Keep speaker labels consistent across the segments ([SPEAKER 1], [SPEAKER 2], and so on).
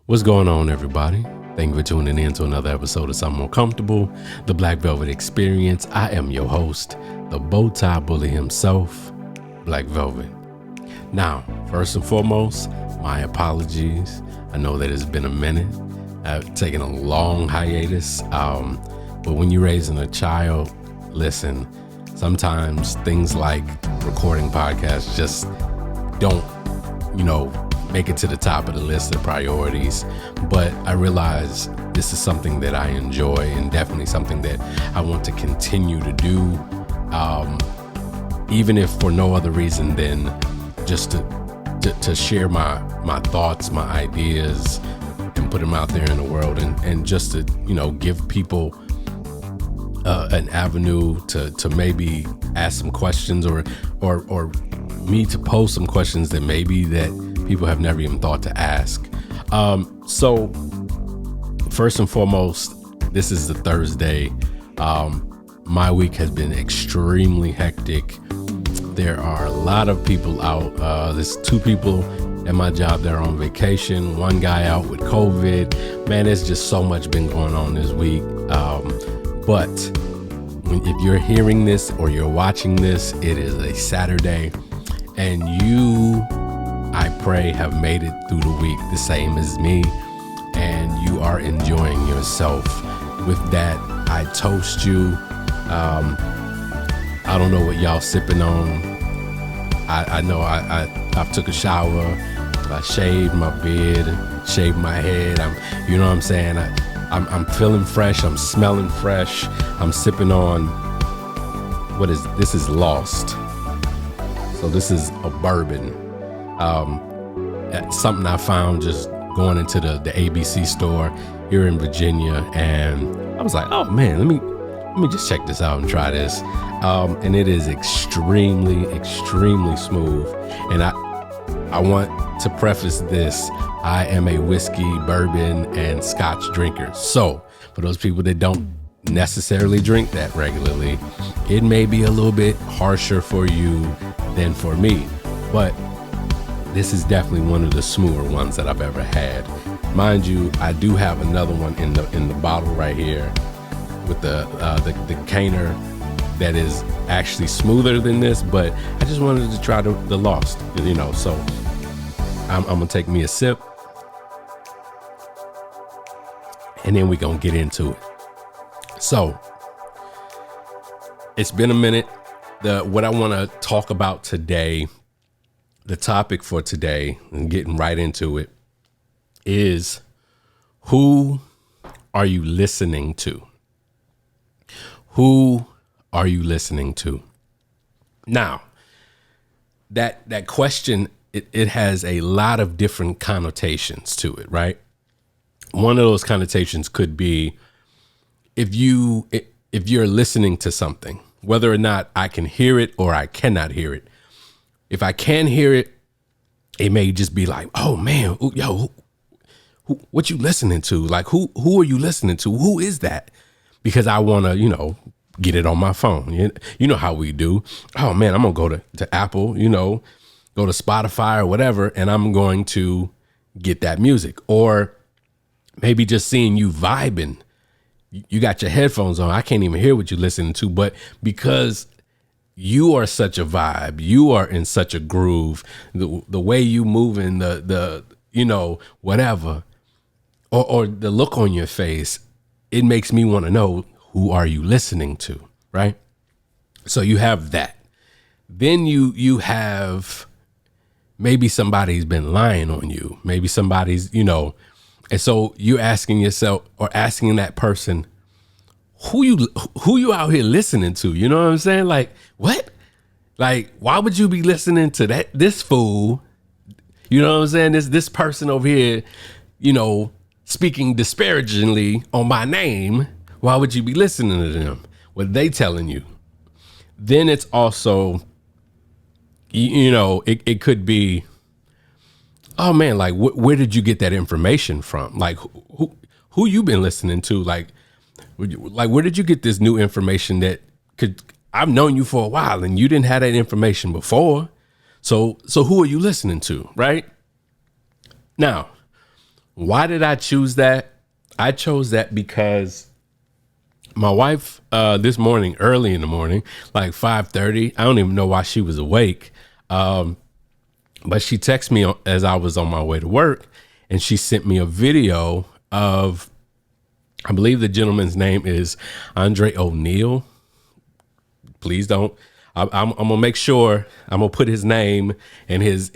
[SPEAKER 1] What's going on, everybody? Thank you for tuning in to another episode of Something More Comfortable, the Black Velvet Experience. I am your host, the bow tie bully himself, Black Velvet. Now, first and foremost, my apologies. I know that it's been a minute. I've taken a long hiatus, but when you're raising a child, listen, sometimes things like recording podcasts just don't, make it to the top of the list of priorities. But I realize this is something that I enjoy and definitely something that I want to continue to do, even if for no other reason than just to share my thoughts, my ideas, and put them out there in the world, and just to, give people an avenue to maybe ask some questions or me to pose some questions that maybe that people have never even thought to ask. So first and foremost, this is the Thursday. My week has been extremely hectic. There are a lot of people out. There's 2 people at my job that are on vacation. One guy out with COVID. Man, there's just so much been going on this week. But if you're hearing this or you're watching this, it is a Saturday, and you, I pray, have made it through the week the same as me, and you are enjoying yourself. With that, I toast you. I don't know what y'all sipping on. I know I took a shower, I shaved my beard, shaved my head. I'm feeling fresh. I'm smelling fresh. I'm sipping on this is Lost. So this is a bourbon. Something I found just going into the ABC store here in Virginia, and I was like, oh man, let me just check this out and try this. And it is extremely smooth. And I want to preface this. I am a whiskey, bourbon, and scotch drinker. So for those people that don't necessarily drink that regularly, it may be a little bit harsher for you than for me. But this is definitely one of the smoother ones that I've ever had. Mind you, I do have another one in the bottle right here with the canner that is actually smoother than this, but I just wanted to try the Lost, so I'm gonna take me a sip, and then we're gonna get into it. So it's been a minute. What I want to talk about today, the topic for today, and getting right into it, is who are you listening to? Who are you listening to? Now, that question, it has a lot of different connotations to it, right? One of those connotations could be if you're listening to something, whether or not I can hear it or I cannot hear it. If I can hear it, it may just be like, oh man, yo, what you listening to? Like, who are you listening to? Who is that? Because I want to, get it on my phone. You know how we do. Oh man, I'm going to go to Apple, go to Spotify or whatever, and I'm going to get that music. Or maybe just seeing you vibing. You got your headphones on. I can't even hear what you're listening to, but because you are such a vibe, you are in such a groove, the way you moving, the whatever, or the look on your face, it makes me want to know, who are you listening to, right? So you have that. Then you have, maybe somebody's been lying on you. Maybe somebody's, and so you're asking yourself, or asking that person, who you out here listening to? You know what I'm saying? Like, what? Like, why would you be listening to this fool? You know what I'm saying? This person over here, speaking disparagingly on my name. Why would you be listening to them? What they telling you? Then it's also, it could be, oh man, like where did you get that information from? Like who you been listening to? Like where did you get this new information that I've known you for a while and you didn't have that information before. So who are you listening to? Right now, Why did I choose that? I chose that because my wife this morning, early in the morning, like 5:30, I don't even know why she was awake. But she texted me as I was on my way to work, and she sent me a video of, I believe the gentleman's name is Andre O'Neal. Please don't. I'm gonna make sure I'm gonna put his name and his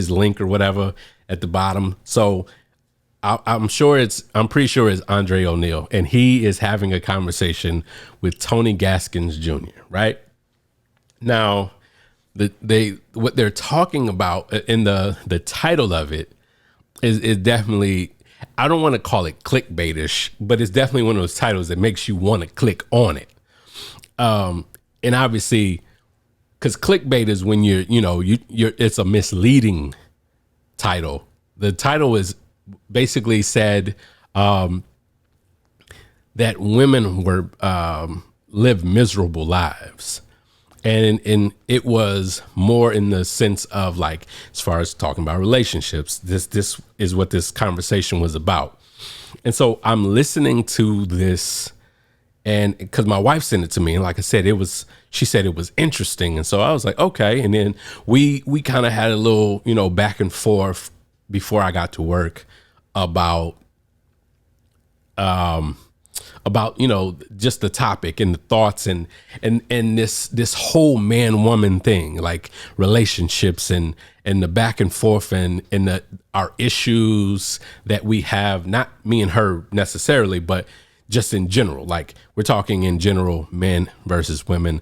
[SPEAKER 1] link or whatever at the bottom. So I'm pretty sure it's Andre O'Neal, and he is having a conversation with Tony Gaskins Jr. Right now, what they're talking about in the title of it is definitely, I don't want to call it clickbaitish, but it's definitely one of those titles that makes you want to click on it. And obviously, because clickbait is when you're it's a misleading title. The title is basically said that women were live miserable lives. And it was more in the sense of, like, as far as talking about relationships, this is what this conversation was about. And so I'm listening to this, and because my wife sent it to me, and like I said, she said it was interesting. And so I was like, okay. And then we kind of had a little, back and forth before I got to work about just the topic and the thoughts and this whole man woman thing, like relationships and the back and forth and our issues that we have, not me and her necessarily, but just in general. Like, we're talking in general, men versus women.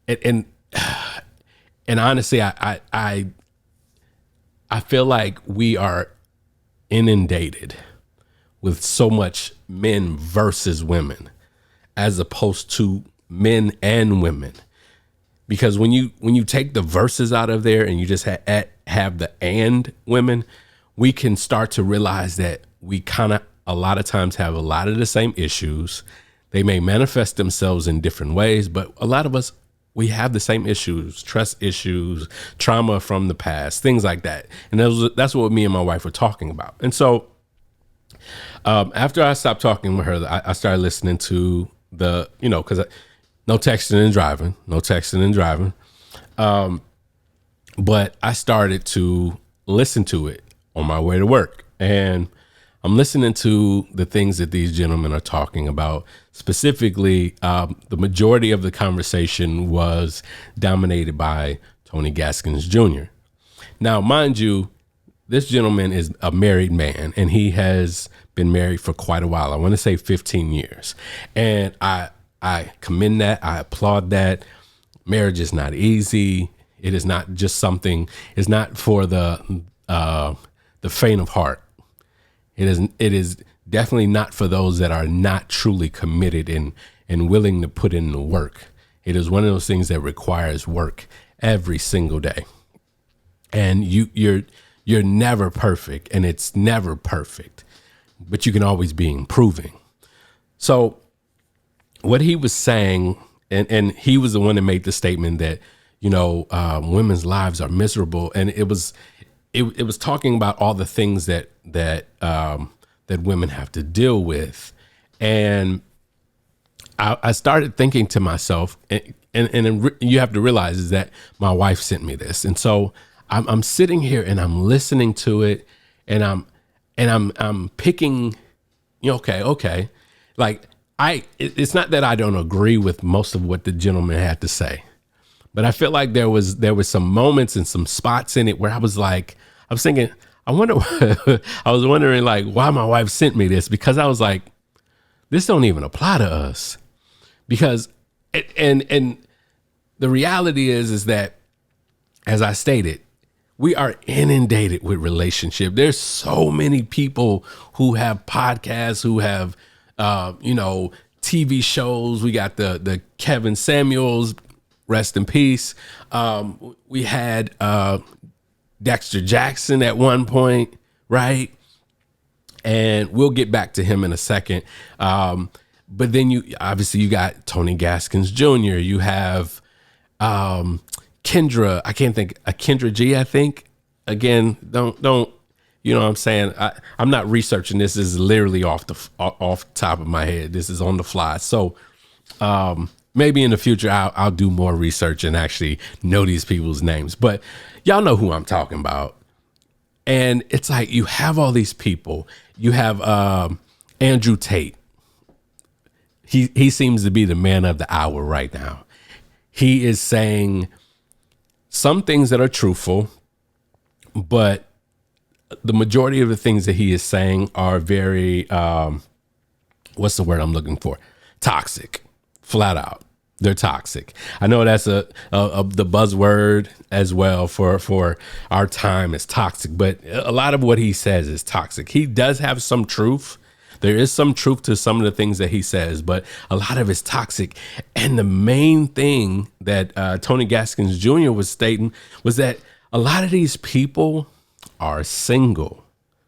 [SPEAKER 1] And honestly, I feel like we are inundated with so much men versus women as opposed to men and women. Because when you take the verses out of there and you just have the and women, we can start to realize that we kind of a lot of times have a lot of the same issues. They may manifest themselves in different ways, but a lot of us, we have the same issues, trust issues, trauma from the past, things like that. And that's what me and my wife were talking about. And so after I stopped talking with her, I started listening to because no texting and driving. But I started to listen to it on my way to work. And I'm listening to the things that these gentlemen are talking about. Specifically, the majority of the conversation was dominated by Tony Gaskins Jr. Now, mind you, this gentleman is a married man, and he has been married for quite a while. I want to say 15 years. And I commend that. I applaud that. Marriage is not easy. It is not just something, it's not for the faint of heart. It is definitely not for those that are not truly committed and willing to put in the work. It is one of those things that requires work every single day. And you're never perfect, and it's never perfect, but you can always be improving. So what he was saying, and he was the one that made the statement that, women's lives are miserable. And it was talking about all the things that women have to deal with. And I started thinking to myself, and you have to realize is that my wife sent me this. And so I'm sitting here and I'm listening to it, and I'm picking, okay. Like, it's not that I don't agree with most of what the gentleman had to say, but I feel like there was some moments and some spots in it where I was thinking, I was wondering like why my wife sent me this, because I was like, this don't even apply to us, because and the reality is that, as I stated, we are inundated with relationship. There's so many people who have podcasts, who have, TV shows. We got the Kevin Samuels, rest in peace. We had Dexter Jackson at one point, right? And we'll get back to him in a second. But then you got Tony Gaskins Jr. You have Kendra. I can't think. Kendra G. I think. Again, don't. You know what I'm saying? I'm not researching this. This is literally off the top of my head. This is on the fly. So maybe in the future I'll do more research and actually know these people's names. But y'all know who I'm talking about. And it's like you have all these people. You have Andrew Tate. He seems to be the man of the hour right now. He is saying some things that are truthful, but the majority of the things that he is saying are very, what's the word I'm looking for? Toxic, flat out. They're toxic. I know that's the buzzword as well for our time is toxic, but a lot of what he says is toxic. He does have some truth. There is some truth to some of the things that he says, but a lot of it's toxic. And the main thing that Tony Gaskins Jr. was stating was that a lot of these people are single,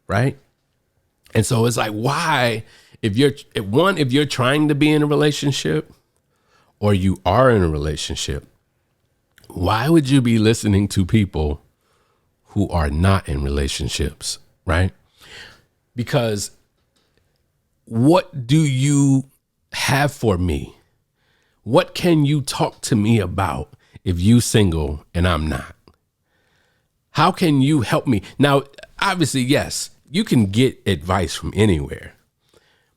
[SPEAKER 1] right? And so it's like, why, if you're trying to be in a relationship or you are in a relationship, why would you be listening to people who are not in relationships, right? Because what do you have for me? What can you talk to me about if you single and I'm not? How can you help me? Now, obviously, yes, you can get advice from anywhere,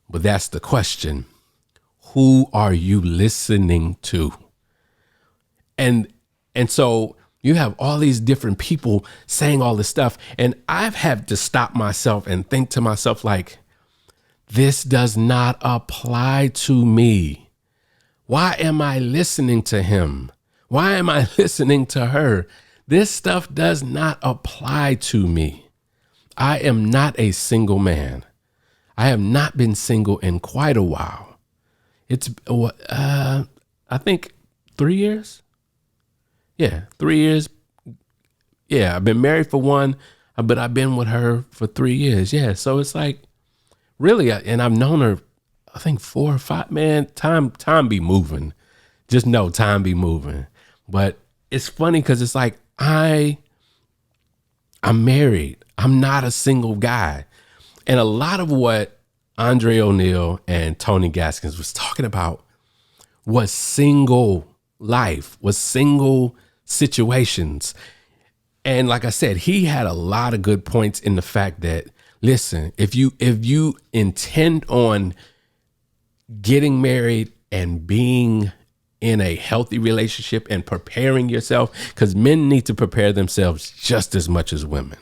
[SPEAKER 1] but that's the question. Who are you listening to? And so you have all these different people saying all this stuff. And I've had to stop myself and think to myself, like, this does not apply to me. Why am I listening to him? Why am I listening to her? This stuff does not apply to me. I am not a single man. I have not been single in quite a while. It's, I think 3 years. Yeah, 3 years. Yeah, I've been married for 1, but I've been with her for 3 years. Yeah, so it's like, really, and I've known her, I think 4 or 5. Man, time be moving. Just know time be moving. But it's funny because it's like I'm married. I'm not a single guy. And a lot of what Andre O'Neal and Tony Gaskins was talking about was single life, was single situations. And like I said, he had a lot of good points in the fact that, listen, if you intend on getting married and being in a healthy relationship and preparing yourself, because men need to prepare themselves just as much as women.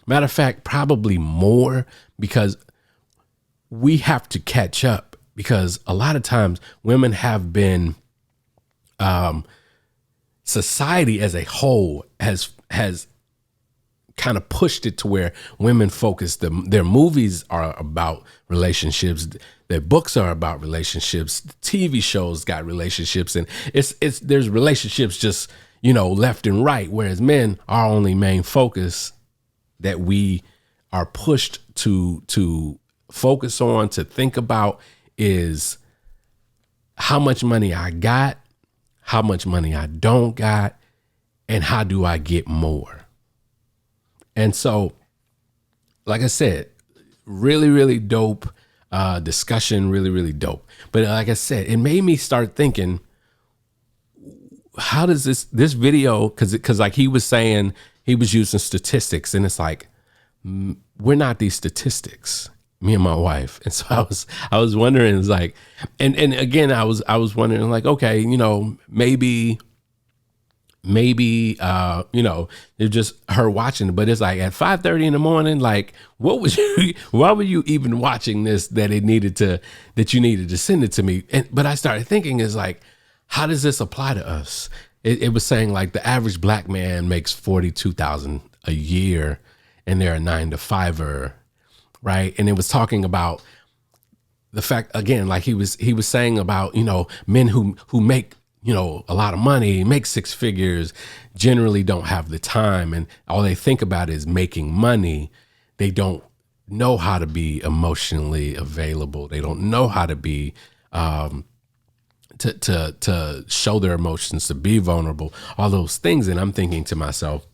[SPEAKER 1] Matter of fact, probably more, because we have to catch up, because a lot of times women have been, society as a whole has kind of pushed it to where women focus. Their movies are about relationships. Their books are about relationships. TV shows got relationships, and there's relationships just, left and right. Whereas men, our only main focus that we are pushed to focus on, to think about, is how much money I got, how much money I don't got, and how do I get more? And so, like I said, really, really dope discussion, really, really dope. But like I said, it made me start thinking, how does this video, because like he was saying, he was using statistics, and it's like, we're not these statistics, me and my wife. And so I was wondering, it's like, and again, I was wondering, like, okay, maybe it's just her watching, but it's like at 5:30 in the morning, like, why were you even watching this that you needed to send it to me? But I started thinking, is like, how does this apply to us? It was saying like the average black man makes $42,000 a year and they're a 9-to-5er, right? And it was talking about the fact, again, like he was saying about, men who make, a lot of money, make 6 figures, generally don't have the time, and all they think about is making money. They don't know how to be emotionally available. They don't know how to be, to show their emotions, to be vulnerable, all those things. And I'm thinking to myself,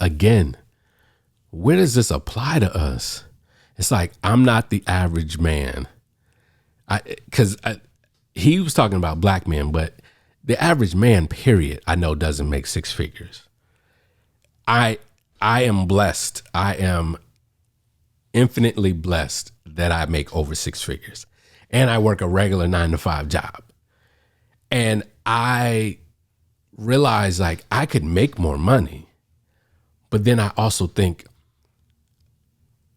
[SPEAKER 1] again, where does this apply to us? It's like, I'm not the average man. He was talking about black men, but the average man, period, I know doesn't make six figures. I am blessed. I am infinitely blessed that I make over six figures, and I work a regular 9-to-5 job. And I realize, like, I could make more money, but then I also think,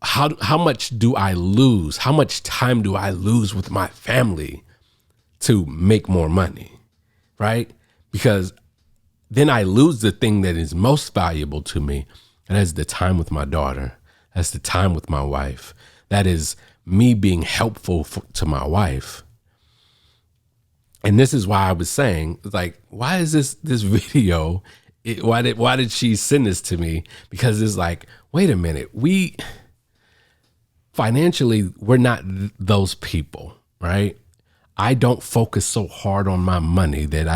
[SPEAKER 1] how much do I lose? How much time do I lose with my family to make more money, right? Because then I lose the thing that is most valuable to me, and that's the time with my daughter. That's the time with my wife. That is me being helpful to my wife. And this is why I was saying, like, why is this video? Why did she send this to me? Because it's like, wait a minute, financially, we're not those people, right? I don't focus so hard on my money that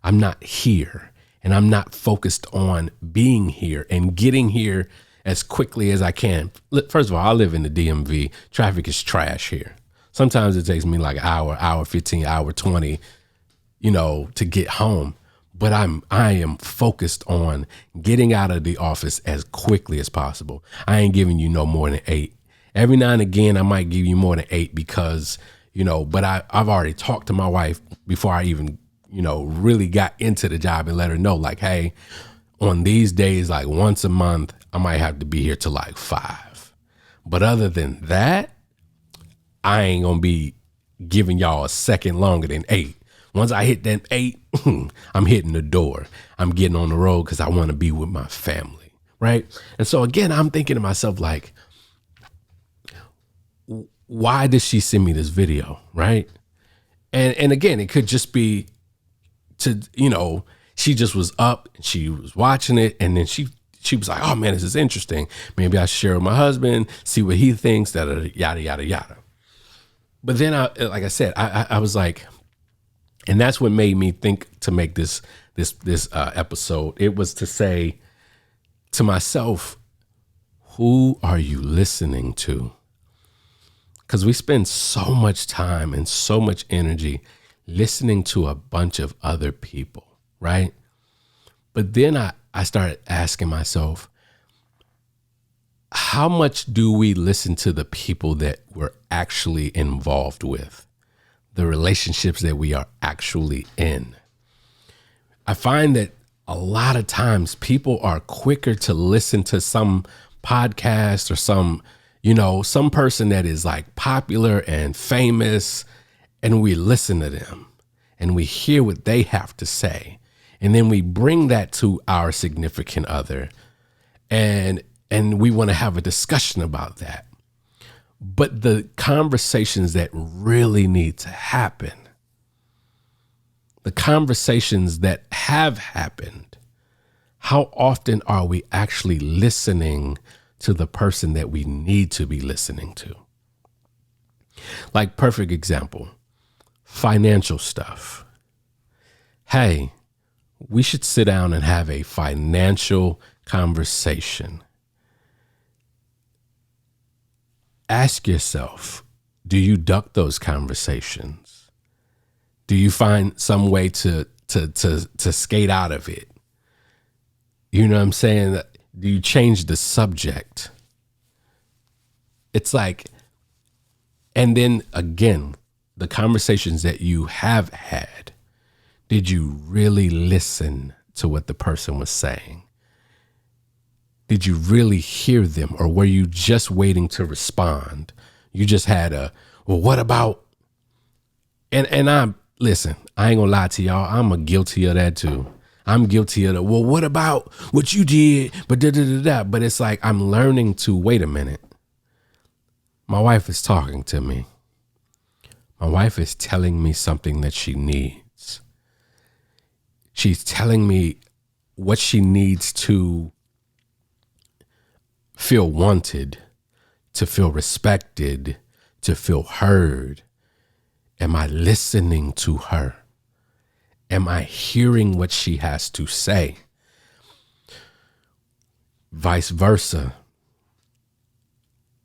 [SPEAKER 1] I'm not here, and I'm not focused on being here and getting here as quickly as I can. First of all, I live in the DMV. Traffic is trash here. Sometimes it takes me like an hour 15, hour 20, to get home. But I am focused on getting out of the office as quickly as possible. I ain't giving you no more than 8. Every now and again, I might give you more than 8 because, but I've already talked to my wife before I even, really got into the job, and let her know, like, hey, on these days, like once a month, I might have to be here till like 5. But other than that, I ain't gonna be giving y'all a second longer than 8. Once I hit that 8, I'm hitting the door. I'm getting on the road because I want to be with my family, right? And so again, I'm thinking to myself, like, why did she send me this video, right? And again, it could just be she just was up and she was watching it, and then she was like, oh man, this is interesting. Maybe I should share with my husband, see what he thinks, yada, yada, yada. But then like I said, I was like, and that's what made me think to make this episode. It was to say to myself, who are you listening to? Because we spend so much time and so much energy listening to a bunch of other people, right? But then I started asking myself, how much do we listen to the people that we're actually involved with, the relationships that we are actually in? I find that a lot of times people are quicker to listen to some podcast or some person that is like popular and famous, and we listen to them and we hear what they have to say. And then we bring that to our significant other, and we want to have a discussion about that. But the conversations that really need to happen, the conversations that have happened, how often are we actually listening to the person that we need to be listening to? Like, perfect example, financial stuff. Hey, we should sit down and have a financial conversation. Ask yourself, do you duck those conversations? Do you find some way to skate out of it? You know what I'm saying? Do you change the subject? It's like, and then again, the conversations that you have had, did you really listen to what the person was saying? Did you really hear them, or were you just waiting to respond? You just had well, what about? And listen, I ain't gonna lie to y'all, I'm guilty of that too. I'm guilty of the, well, what about what you did? But But it's like, I'm learning to wait a minute. My wife is talking to me. My wife is telling me something that she needs. She's telling me what she needs to feel wanted, to feel respected, to feel heard. Am I listening to her? Am I hearing what she has to say? Vice versa.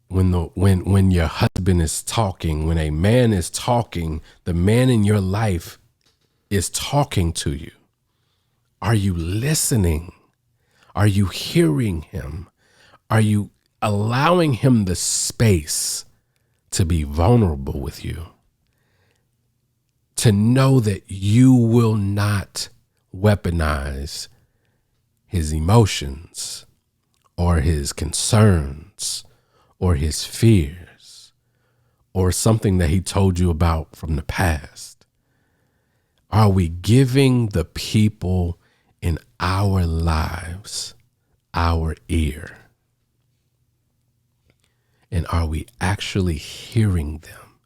[SPEAKER 1] when your husband is talking, when a man is talking, the man in your life is talking to you. Are you listening? Are you hearing him? Are you allowing him the space to be vulnerable with you? To know that you will not weaponize his emotions or his concerns or his fears or something that he told you about from the past. Are we giving the people in our lives our ear? And are we actually hearing them,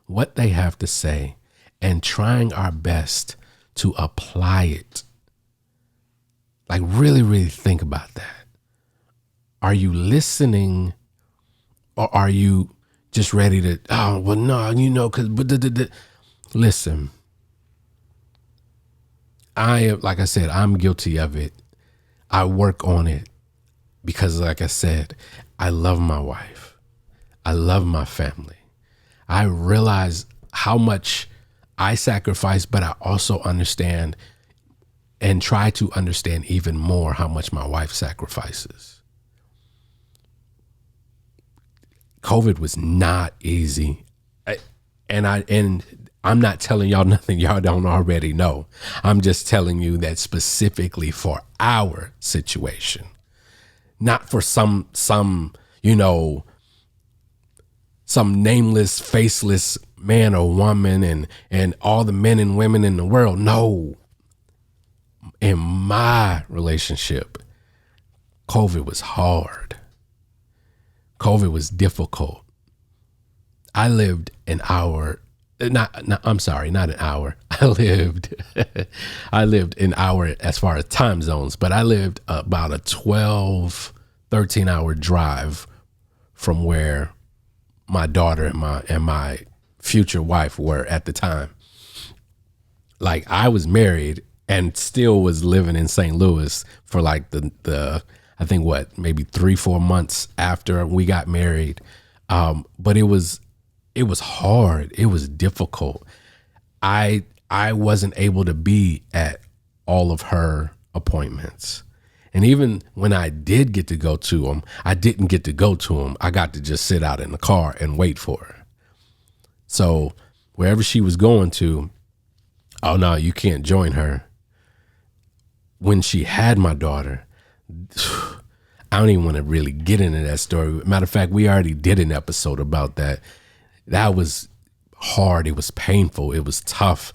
[SPEAKER 1] what they have to say, and trying our best to apply it? Like, really, really think about that. Are you listening, or are you just ready to, oh, well, no, because, listen, like I said, I'm guilty of it. I work on it because, like I said, I love my wife. I love my family. I realize how much I sacrifice, but I also understand and try to understand even more how much my wife sacrifices. COVID was not easy. And I'm not telling y'all nothing y'all don't already know. I'm just telling you that specifically for our situation, not for some nameless, faceless man or woman and all the men and women in the world. No. In my relationship, COVID was hard. COVID was difficult. I lived an hour, not an hour. I lived an hour as far as time zones, but I lived about a 13 hour drive from where my daughter and my future wife were at the time. Like, I was married and still was living in St. Louis for like the I think maybe 3-4 months after we got married. But it was hard. It was difficult. I wasn't able to be at all of her appointments. And even when I did get to go to them, I didn't get to go to them. I got to just sit out in the car and wait for her. So wherever she was going to, oh no, you can't join her. When she had my daughter, I don't even want to really get into that story. Matter of fact, we already did an episode about that. That was hard. It was painful. It was tough.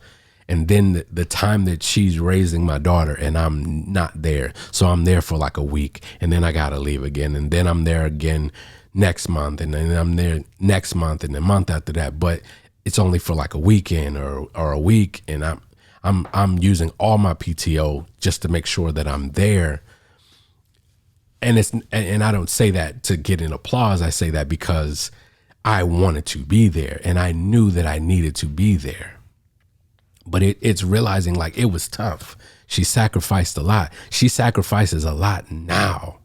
[SPEAKER 1] And then the time that she's raising my daughter and I'm not there. So I'm there for like a week and then I got to leave again. And then I'm there again next month. And then I'm there next month and the month after that. But it's only for like a weekend or a week. And I'm using all my PTO just to make sure that I'm there. And I don't say that to get an applause. I say that because I wanted to be there and I knew that I needed to be there. But it's realizing like it was tough. She sacrificed a lot. She sacrifices a lot now.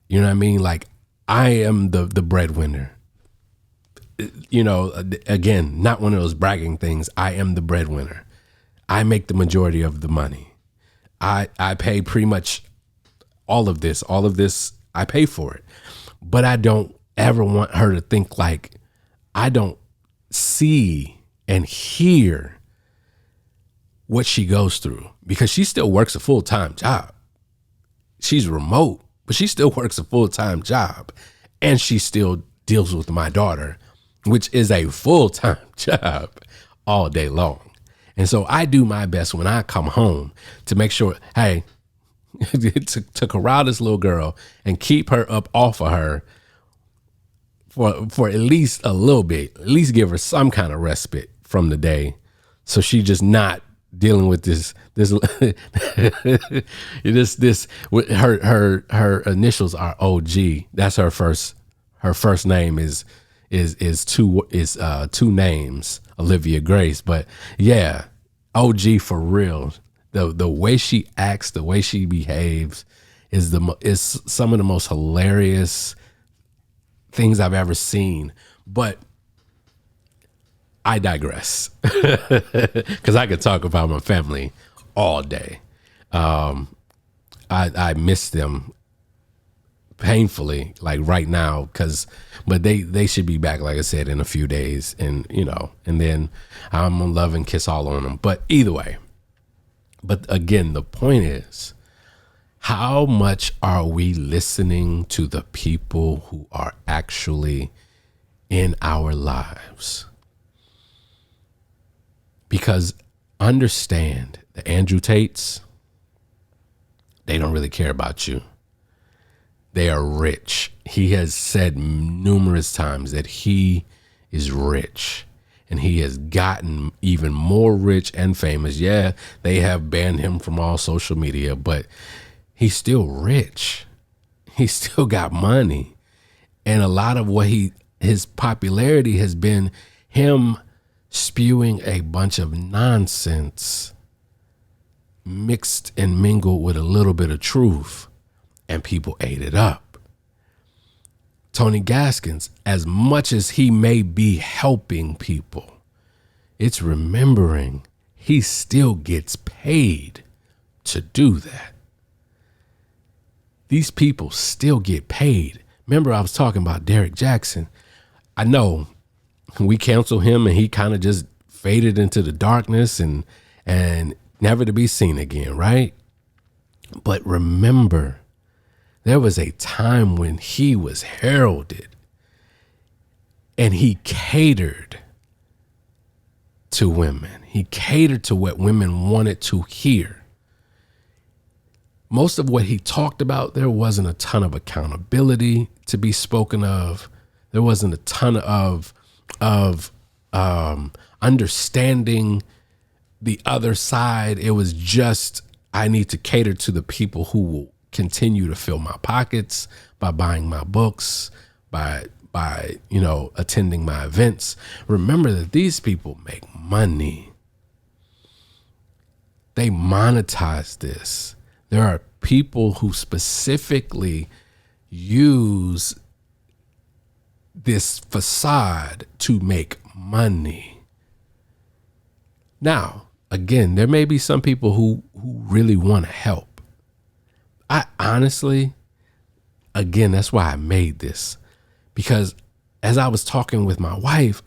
[SPEAKER 1] You know what I mean? Like, I am the breadwinner. You know, again, not one of those bragging things. I am the breadwinner. I make the majority of the money. I pay pretty much all of this. All of this, I pay for it. But I don't ever want her to think like I don't see and hear what she goes through, because she still works a full-time job. She's remote, but she still works a full-time job, and she still deals with my daughter, which is a full-time job all day long. And so I do my best when I come home to make sure, hey, to corral this little girl and keep her up off of her for at least a little bit, at least give her some kind of respite from the day, so she just not dealing with this her initials are OG. That's her first name is two names, Olivia Grace. But yeah, OG for real. The way she acts, the way she behaves is some of the most hilarious things I've ever seen. But I digress, because I could talk about my family all day. I miss them painfully, like right now, but they should be back, like I said, in a few days, and and then I'm gonna love and kiss all on them. But either way, but again, the point is, how much are we listening to the people who are actually in our lives? Because understand, the Andrew Tates, they don't really care about you. They are rich. He has said numerous times that he is rich, and he has gotten even more rich and famous. Yeah, they have banned him from all social media, but he's still rich. He's still got money. And a lot of what his popularity has been him spewing a bunch of nonsense mixed and mingled with a little bit of truth, and people ate it up. Tony Gaskins, as much as he may be helping people, it's remembering he still gets paid to do that. These people still get paid. Remember, I was talking about Derek Jackson. I know we canceled him and he kind of just faded into the darkness and never to be seen again, right? But remember, there was a time when he was heralded and he catered to women. He catered to what women wanted to hear. Most of what he talked about, there wasn't a ton of accountability to be spoken of. There wasn't a ton of understanding the other side. It was just, I need to cater to the people who will continue to fill my pockets by buying my books, by attending my events. Remember that these people make money. They monetize this. There are people who specifically use this facade to make money. Now, again, there may be some people who really want to help. I honestly, again, that's why I made this, because as I was talking with my wife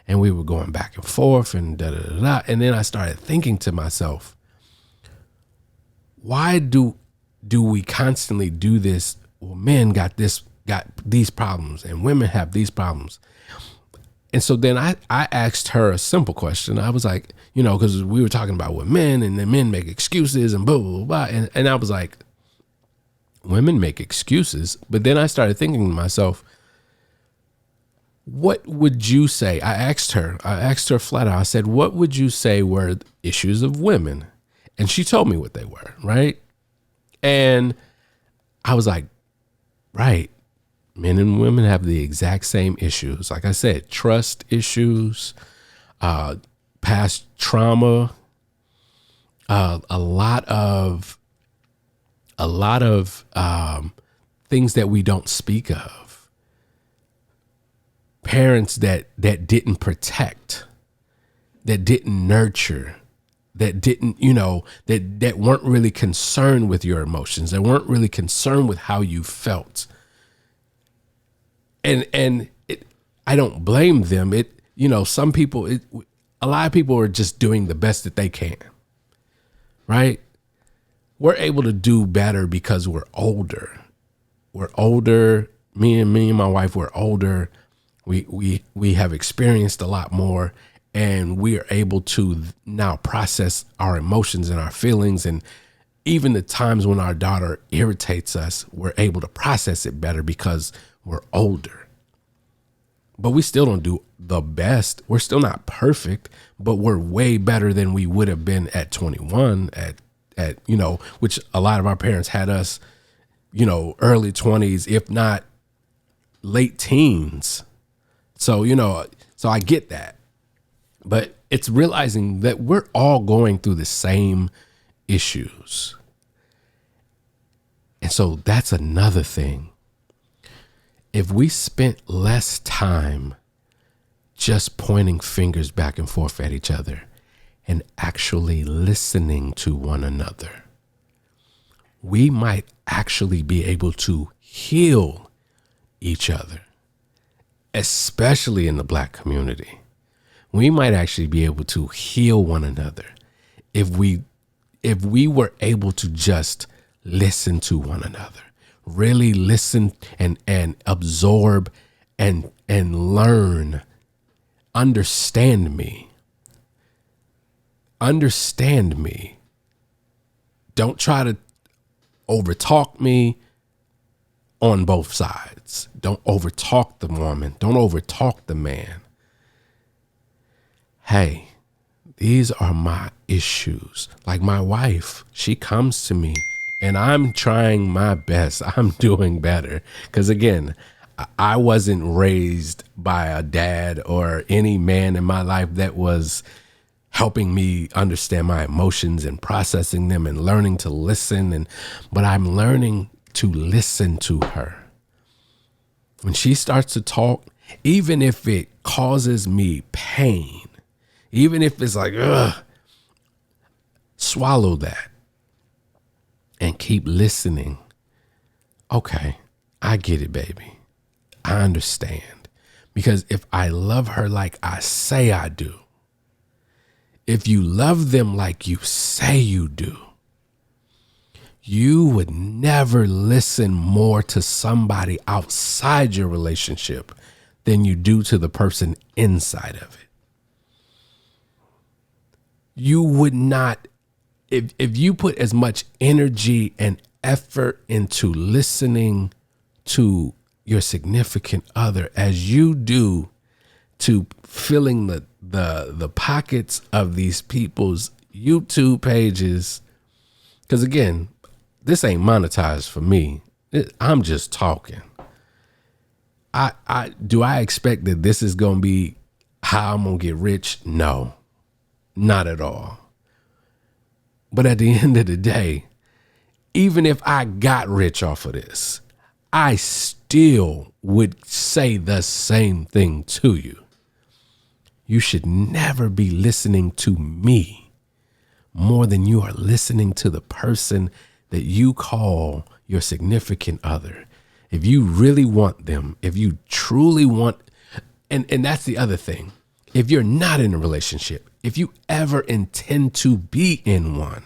[SPEAKER 1] and we were going back and forth and and then I started thinking to myself, why do we constantly do this? Well, men got these problems and women have these problems. And so then I asked her a simple question. I was like, because we were talking about what men, and then men make excuses and blah, blah, blah. And I was like, women make excuses. But then I started thinking to myself, what would you say? I asked her flat out, I said, what would you say were issues of women? And she told me what they were, right? And I was like, right. Men and women have the exact same issues. Like I said, trust issues, past trauma, a lot of things that we don't speak of. Parents that didn't protect, that didn't nurture, that didn't, that weren't really concerned with your emotions. They weren't really concerned with how you felt. And I don't blame them. Some people, a lot of people are just doing the best that they can, right? We're able to do better because we're older. We're older. Me and my wife, we're older. We have experienced a lot more, and we are able to now process our emotions and our feelings. And even the times when our daughter irritates us, we're able to process it better because we're older. But we still don't do the best. We're still not perfect, but we're way better than we would have been at 21, at which a lot of our parents had us, early 20s, if not late teens. So, so I get that. But it's realizing that we're all going through the same issues. And so that's another thing. If we spent less time just pointing fingers back and forth at each other and actually listening to one another, we might actually be able to heal each other, especially in the Black community. We might actually be able to heal one another if we were able to just listen to one another, really listen and absorb and learn. Understand me. Understand me. Don't try to overtalk me on both sides. Don't overtalk the woman. Don't overtalk the man. Hey, these are my issues. Like my wife, she comes to me and I'm trying my best. I'm doing better. Because again, I wasn't raised by a dad or any man in my life that was helping me understand my emotions and processing them and learning to listen. But I'm learning to listen to her. When she starts to talk, even if it causes me pain, even if it's like, ugh, swallow that and keep listening. Okay, I get it, baby. I understand. Because if I love her like I say I do, if you love them like you say you do, you would never listen more to somebody outside your relationship than you do to the person inside of it. You would not, if you put as much energy and effort into listening to your significant other as you do to filling the pockets of these people's YouTube pages, because again, this ain't monetized for me. I'm just talking. Do I expect that this is gonna be how I'm gonna get rich? No. Not at all. But at the end of the day, even if I got rich off of this, I still would say the same thing to you. You should never be listening to me more than you are listening to the person that you call your significant other. If you really want them, if you truly want, and that's the other thing. If you're not in a relationship, if you ever intend to be in one,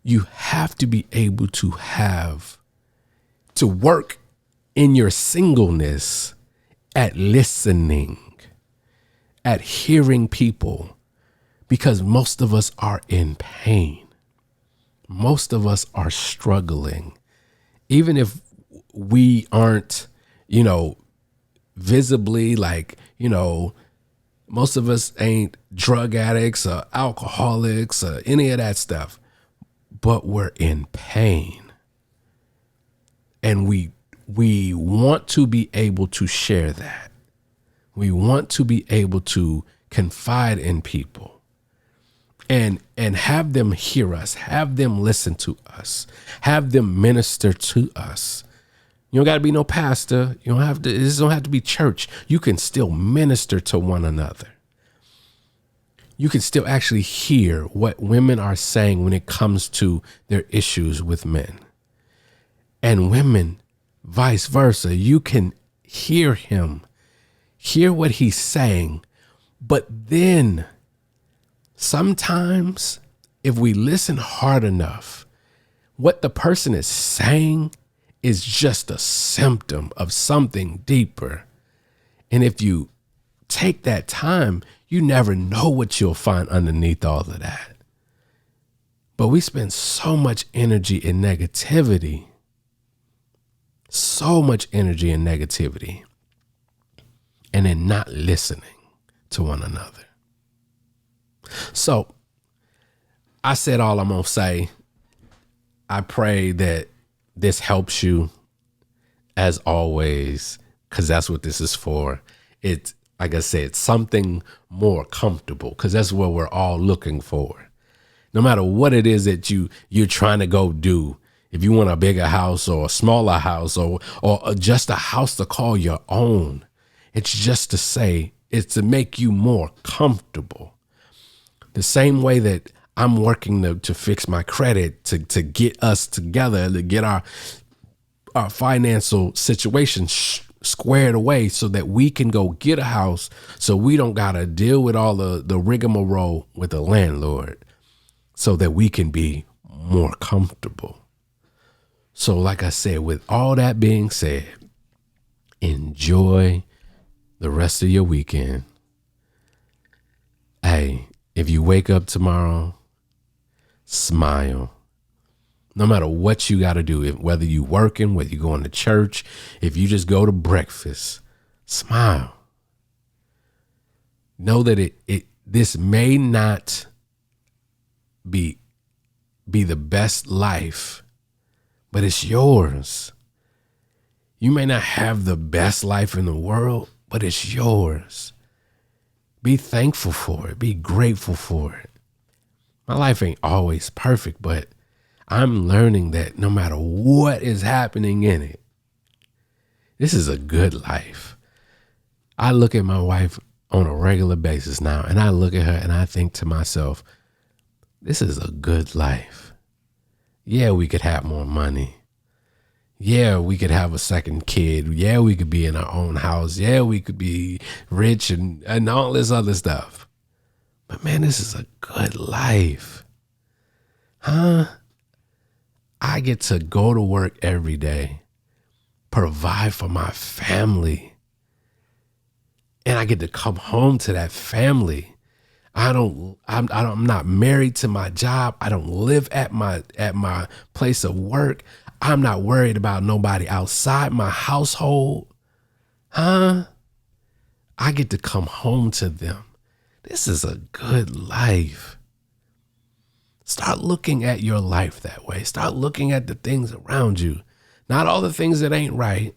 [SPEAKER 1] you have to be able to work in your singleness at listening, at hearing people, because most of us are in pain. Most of us are struggling. Even if we aren't, visibly like, most of us ain't drug addicts or alcoholics or any of that stuff, but we're in pain. And we want to be able to share that. We want to be able to confide in people and have them hear us, have them listen to us, have them minister to us. You don't got to be no pastor. This don't have to be church. You can still minister to one another. You can still actually hear what women are saying when it comes to their issues with men. And women, vice versa. You can hear him, hear what he's saying. But then sometimes if we listen hard enough, what the person is saying is just a symptom of something deeper. And if you take that time, you never know what you'll find underneath all of that. But we spend so much energy in negativity, and in not listening to one another. So I said all I'm going to say. I pray that this helps you, as always, because that's what this is for. It's, like I said, something more comfortable, because that's what we're all looking for. No matter what it is that you're trying to go do, If you want a bigger house or a smaller house or just a house to call your own, it's just to say, it's to make you more comfortable. The same way that I'm working to fix my credit, to get us together, to get our financial situation squared away so that we can go get a house, so we don't got to deal with all the rigmarole with the landlord, so that we can be more comfortable. So like I said, with all that being said, enjoy the rest of your weekend. Hey, if you wake up tomorrow, smile. No matter what you got to do, whether you working, whether you going to church, if you just go to breakfast, smile. Know that this may not be the best life, but it's yours. You may not have the best life in the world, but it's yours. Be thankful for it. Be grateful for it. My life ain't always perfect, but I'm learning that no matter what is happening in it, this is a good life. I look at my wife on a regular basis now, and I look at her and I think to myself, this is a good life. Yeah, we could have more money. Yeah, we could have a second kid. Yeah, we could be in our own house. Yeah, we could be rich and all this other stuff. But man, this is a good life. Huh? I get to go to work every day, provide for my family, and I get to come home to that family. I'm not married to my job. I don't live at my place of work. I'm not worried about nobody outside my household. Huh? I get to come home to them. This is a good life. Start looking at your life that way. Start looking at the things around you. Not all the things that ain't right,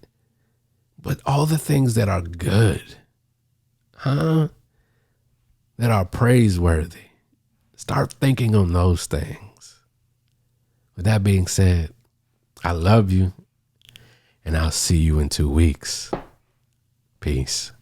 [SPEAKER 1] but all the things that are good. Huh? That are praiseworthy. Start thinking on those things. With that being said, I love you, and I'll see you in 2 weeks. Peace.